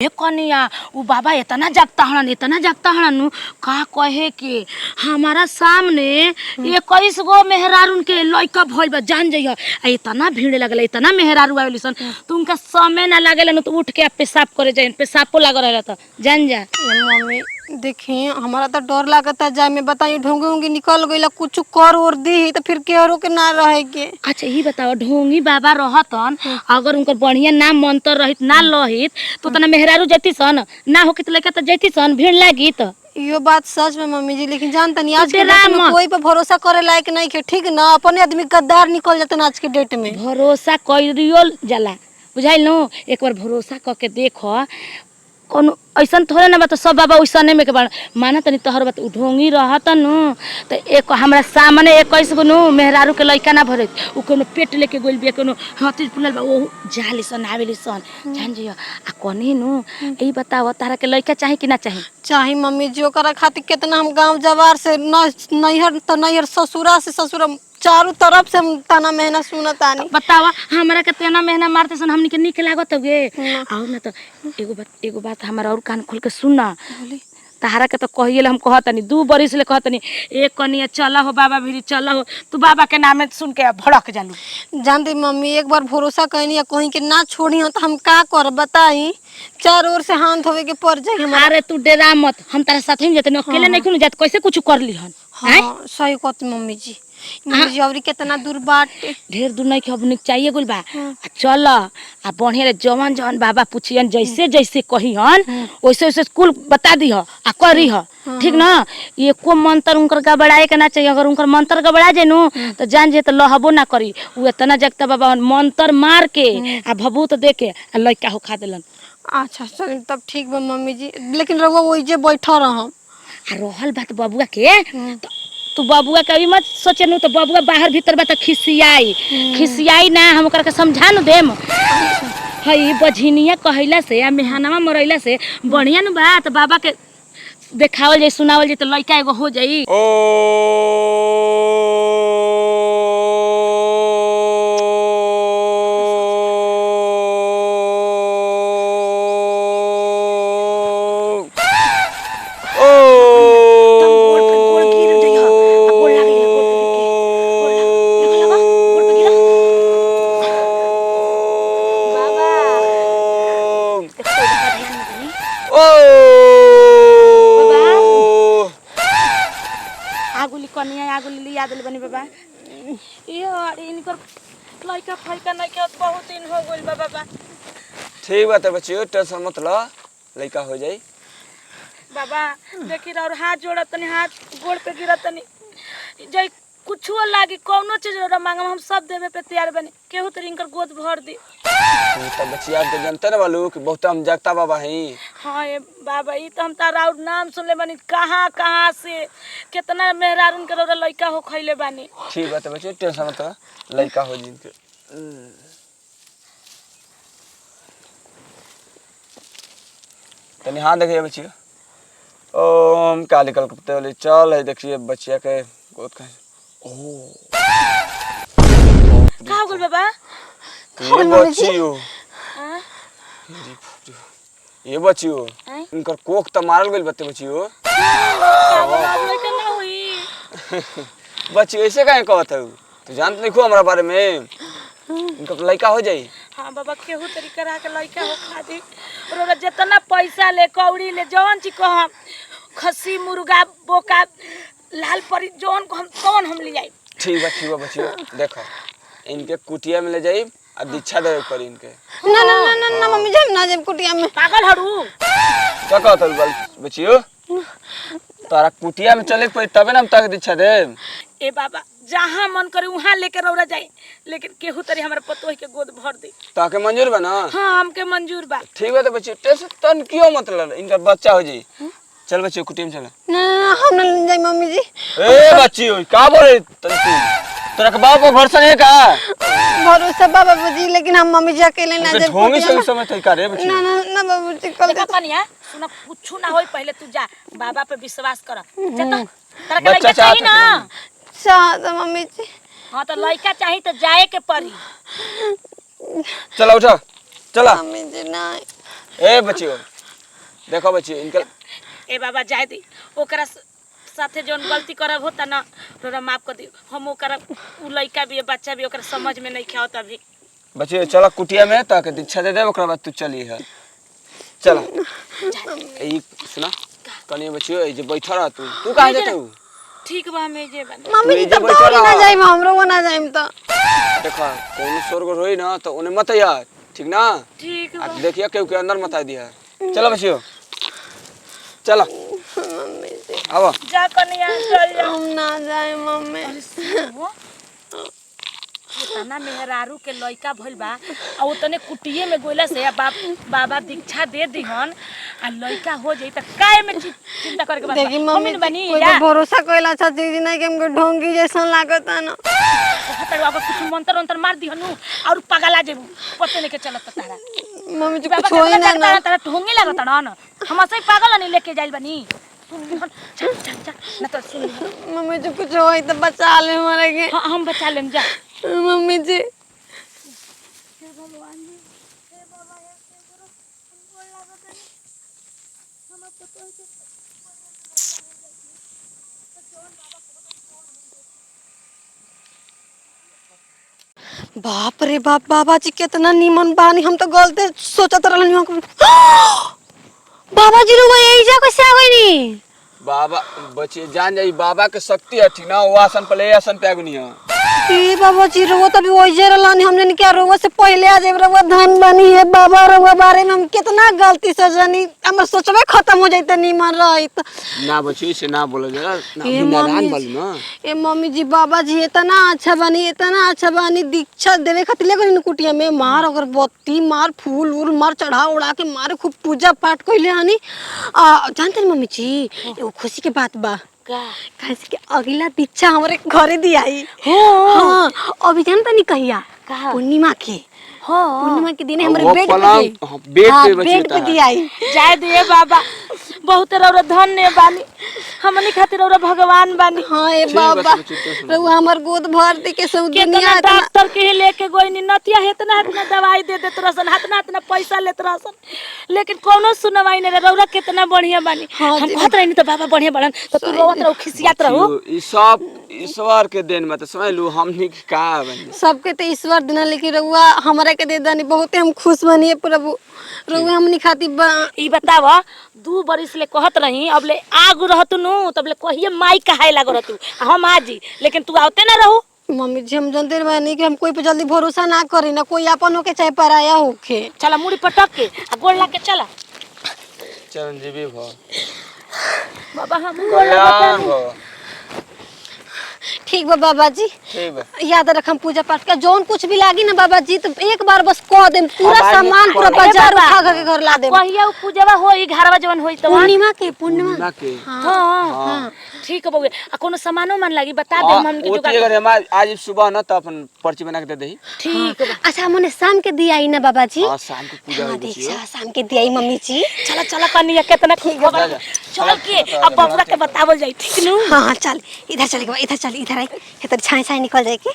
कनिया उ बाबा इतना जागता हड़न का कहे के हमारा सामने 21 गो मेहरारून के लइका भइल बा जान जइह। इतना भीड़ लगल, इतना मेहरारू आवेली सन तुमका समय ना लागेला न तो उठ के पेशाब करे जाइन, पेशाबो लाग रहला त जान जा। मम्मी देखी हमारा तो डर लागता जाए में, बताइए ढोंगी उंगी निकल गई कुछ कर और दी तो फिर केहरो के ना रहे के। अच्छा ये बताओ ढोंगी बाबा रहतन अगर उनकर बढ़िया नाम मंत्र रहित ना लहित तो तना मेहरारू जती सन ना होके त लइका त जती सन भीड़ लागी त। यो बात सच में मम्मी जी, लेकिन जानता नहीं आज के डेरा डेट में मत। कोई पे भरोसा करे लायक नहीं है। ठीक ना, अपने आदमी गद्दार निकल जाते आज के डेट में। भरोसा करियो जाला बुझाइल नु, एक बार भरोसा क के देखो कोनो ऐसा थोड़े ना बा सब बाबा वैसने में के बाड़ माना तनी तोहर बात ढोंगी रहत नु त एक हमरा सामने 21 गो नु मेहरारू के लइका ना भरे उ कोनो पेट लेके गोल बिया कोनो हाथी फुलल बा ओ जाली सन आवेली सन जान जियो। आ कोनी नु ई बताओ तारा के लइका चाही कि ना चाही? चाही मम्मी जी, ओकरा खातिर कितना हम गांव जवार से नैहर त नैहर ससुरा से ससुरा चारों तरफ से हम ताना मेहनत सुनत आनी। बतावा हमरा के तेना मेहना मारते सन हमनी के निक लागत गे। आओ ना तो एगो बात हमारा और कान खोल के सुन ना। तहारा के तो कहिए हम कहतनी 2 बरिस ले कहतनी एक कनिया चला हो बाबा भिरी चला हो, तू बाबा के नामे सुन के भड़क जालू। जानती मम्मी एक बार भरोसा कहनी कहीं के ना छोड़ी तो हम का कर बताई, चार ओर से हाथ धोवे के पड़ जाए हमारा। अरे तू डेरा मत, हम तारा साथ ही जतने अकेले नहीं क्यों जात कैसे कुछ कर ली हन। हाँ सही कहती मम्मी जी। मम्मी जी अबरी कितना दूर बाटे? ढेर दूर नहीं कि अब चाहिए गुल बा। चल आ बढ़िया जवन जवन बाबा पूछियन जैसे जैसे कहियन वैसे वैसे स्कूल बता दी आ करी ह। ठीक ना, एको मंत्र उनकर गबड़ाए के ना चाहिए। अगर उनकर मंत्र गबड़ा जाए नु तो जान जे तो लहबो ना करी। उ इतना जगता बाबा मंत्र मार के आ भभूत दे के आ लइका हो खा देलन। अच्छा चल तब ठीक बा मम्मी जी, लेकिन रउआ वही जे बैठा रहम। आ रहल बात बबुआ के तो तू बबुआ के अभी मत सोचे नु तो बबुआ बाहर भीतर बा त खिसियाई ना हम ओकरा के समझा न देम। हई बझिनिया कहैला से आ मेहनावा मरैला से बढ़िया न बात बाबा के देखावल जाई सुनावल जाई तो लइका एगो हो जाई। बाबा लइका फइका नहीं के बहुत दिन हो गइल बा बाबा। ठीक बात है बच्चियों, टेंशन मत लो, लइका हो जाई। बाबा देखी और हाथ जोड़तनी, हाथ गोड़ पे गिरतनी जई कुछो लागी कौनो चीज रो मांगम हम सब देवे पे तैयार बनी। केहू तरी इनकर गोद भर दी। तो बच्चिया तो जानते न बालू कि बहुत हम जागता बाबा हैं। हाँ ये बाबा ई तो हम तारा और नाम सुनले बानी कहां कहां से कितना मेहरारून के रो लइका हो खइले बानी। ठीक बात है बच्चियों, टेंशन मत लो, लइका हो जिनके। तनी हाथ देखिए बच्चियों। ओम काली कलकत्ते वाली चल है देखिए बच्चिया के गोद का। का हो गइल बाबा? ये बच्चियों ये बच्चियों इनकर कोख त मारल गइल बत्ते बच्चियों। लइका ना होई बच्ची ऐसे काहे कहत है? तू जानत नहीं खो हमरा बारे में, इनका लइका हो जाई। हाँ बाबा केहू तरीका रहा के लइका हो खा दी और जितना पैसा ले कौड़ी ले जवन चीज कह खसी मुर्गा बोका लाल परी जवन को हम कौन हम ले जाई। ठीक बा बच्चियों, देखो इनके कुटिया में ले जाई आ दीक्षा देवे पड़ी इनके। ना ना ना ना, ना मम्मी जी ना जब कुटिया में। पागल हड़ू क्या कहत है बच्चियों? तारा कुटिया में चले पड़ी तबे ना हम ताके दीक्षा दे। ए बाबा जहां मन करे वहां लेके रौरा जाए, लेकिन केहू तरी हमरा पतोही के गोद भर दे। ताके मंजूर बा ना? हाँ हमके मंजूर बा। ठीक बा तो बच्चियों टेंशन तन क्यों मत ले, इनका बच्चा हो जाई। चल बच्चियों कुटिया में चल। ना ना हम ना ले जाए मम्मी जी। ए बच्चियों का बोले तू? तोरा के बाप पर भरोसा नहीं है का? भरोसा बाबा जी, लेकिन हम मम्मी जी अकेले ना जाए। ढोंगी से समय तय करे बच्चियों। ना ना ना बाबू जी कल देखा कनिया सुना कुछ ना होई पहले तू जा बाबा पे विश्वास कर। चल तोरा के लइका चाहिए ना? चाहत मम्मी जी। हाँ तो लइका चाहिए तो जाए के पड़ी। चला उठा चला। मम्मी जी ना ए बच्चियों देखो बच्चियों इनका ए बाबा जाए दी ओकरा साथे जोन गलती करब होता ना तोरा माफ कर दी हम ओकरा उ लइका भी बच्चा भी ओकरा समझ में नहीं खाओ अभी बच्चियों चलो कुटिया में ताकि दीक्षा दे दे ओकरा बाद तू चली है चलो ई सुना कनी बच्चियों ए जे बैठा रह तू कहां जात हूं ठीक बा हमें जे बन मम्मी जी तू तब बैठा तो ना रह। जाइम हमरो वो ना जाइम तो देखो कौन स्वर्ग होई ना तो उन्हें मत यार ठीक ना ठीक आ बा देखिए केहू के अंदर मत आ दिया चलो बच्चियों चलो मम्मी जी आओ जा कनिया चल जा हम ना जाए मम्मी तना मेहरारू के लइका भइल बा आ ओतने कुटिये में गोइला से बाबा दीक्षा दे दिहन आ लइका हो जाई त काहे में चिंता करे के बात देखी बा? मम्मी हमें बनी कोई जा पे भरोसा कइला अच्छा दीदी नहीं कि हमको ढोंगी जैसा लागता ना हतर बाबा कुछ मंत्र अंतर मार दिहनु और पगला जेबू पते नहीं के चलत तारा मम्मी जी बाबा कुछ होई ना ना तारा ढोंगी लागत ना हम सही पागल नहीं लेके जाइल बनी सुन लिहन चल चल चल ना तो सुन लिहन मम्मी जी कुछ होई तो बचा ले हमारे के हां हम बचा लेम जा मम्मी जी बाप रे बाप बाबा जी कितना नीमन बानी हम तो गलती सोचत रहनी हम बाबा जी रुआ यही जा कैसे आ गई नी बाबा बच्चे जान जाई बाबा के शक्ति है ठीक ना वो आसन पे ले आसन पे आगुनी है ए बाबा जी रुआ तभी वही जे रहलानी हमने क्या रुआ से पहले आ जाए रुआ धन बनी है बाबा रुआ बारे में हम कितना गलती से जानी हमर सोचबे खत्म हो जाते नीमन रहित ना बच्चे से ना बोलो जरा ना ए नारायण मम्मी बोल ना ए मम्मी जी बाबा जी इतना अच्छा बनी दीक्षा देवे खातिर ले गनी कुटिया में मार अगरबत्ती मार फूल उल मार चढ़ा उड़ा के मारे खूब पूजा पाठ कइले हनी जानते मम्मी जी एगो खुशी के बात बा का कैसे कि अगला दीक्षा हमारे घरे दियाई हो हाँ अभी जानता नहीं कहिया कहा पूर्णिमा के हो पूर्णिमा के दिन हमारे वो बेड पलंग, पे हाँ, बेड पे बची बेड पे होता है। दियाई जाए दिए बाबा बहुत रौरा धन्य बानी हमनी खातिर रौरा भगवान बानी हाँ ए ठीक बा, बाबा ठीक है, ठीक है। रउआ हमार गोद भर दे के सब कितना दुनिया इतना डॉक्टर के ही लेके गोइनी नतिया हेतना हेतना दवाई दे देत रहसन हेतना पैसा लेत रहसन लेकिन कोनो सुनवाई नहीं रौरा कितना बढ़िया बानी हाँ हम जी। कहत रही तो बाबा बढ़िया बड़न तो तू रोवत रहो खिसियात रहो बच्चियों, ई सब ईश्वर के देन में तो समझ लू हमनी के का बनी सबके तो ईश्वर देना लेकिन रउआ हमारे के दे दानी बहुते हम खुश बनिए प्रभु रउआ हमनी खातिर ई बताव 2 बरिस ले कहत रही अब ले आगु रहतु नु तब ले कहिए माई कहाए लागो रहतु हम आजी लेकिन तू आवते ना रहू मम्मी जी हम जानते बानी कि हम कोई पे जल्दी भरोसा ना करी ना कोई अपन होके चाहे पराया होके चला मुड़ी पटक के आ गोड़ लाग के चला चिरंजीवी भव बाबा हम गोड़ कल्याण लागत भव ठीक बा बाबा जी ठीक बा याद रखम पूजा पाठ का जौन कुछ भी लागी ना बाबा जी तो एक बार बस कह देम पूरा बाबा जी, सामान पूरा कह देम। बाजार ए बाबा। उठा के घर ला देम कहिया उ पूजवा होई घरवा जवन होई तो पूर्णिमा के पूर्णिमा पूर्णिमा के हां ठीक है बउए आ कोनो सामानो मन लागी बता दे हम के ओती जुगाड़ अगर हम आज सुबह ना तो अपन पर्ची बना के दे दही ठीक बा अच्छा हमने शाम के दिया आई ना बाबा जी हां शाम को पूजा हाँ होगी दीक्षा शाम के दिया आई मम्मी जी चला चला कनिया कितना ठीक है जा। चल के अब बबुआ के बतावल जाई ठीक नु हाँ हाँ चल इधर चलेगा इधर चल इधर आई इधर छाई छाई निकल जाएगी